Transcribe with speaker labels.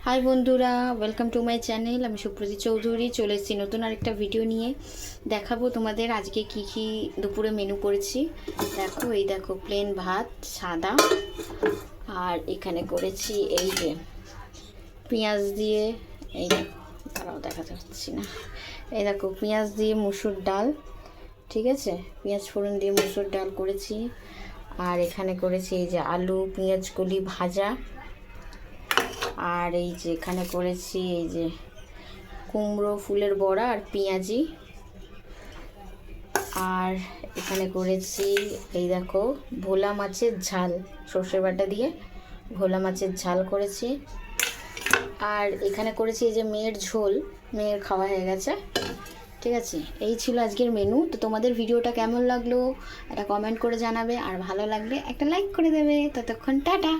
Speaker 1: High বন্ধুরা, welcome to my channel. আমি সুপ্রীতি চৌধুরী চলে এসেছি নতুন আরেকটা ভিডিও নিয়ে। দেখাবো তোমাদের আজকে কি কি দুপুরে মেনু করেছি। দেখো, এই দেখো প্লেন ভাত সাদা, আর এখানে করেছি এই যে পেঁয়াজ দিয়ে, এই দেখো তারাও দেখাতে পাচ্ছি না, এই দেখো পেঁয়াজ দিয়ে মুসুর ডাল, ঠিক আছে, পেঁয়াজ ফোড়ন দিয়ে মুসুর ডাল করেছি। আর এখানে করেছি এই যে আলু পেঁয়াজ কলি ভাজা, আর এই যে এখানে করেছি এই যে কুমড়ো ফুলের বড়া আর পেঁয়াজি। আর এখানে করেছি এই দেখো ভোলা মাছের ঝাল, সর্ষে বাটা দিয়ে ভোলা মাছের ঝাল করেছি। আর এখানে করেছি এই যে মেয়ের ঝোল, মেয়ের খাওয়া হয়ে গেছে, ঠিক আছে। এই ছিল আজকের মেনু। তো তোমাদের ভিডিওটা কেমন লাগলো একটা কমেন্ট করে জানাবে, আর ভালো লাগলে একটা লাইক করে দেবে। ততক্ষণ টাটা।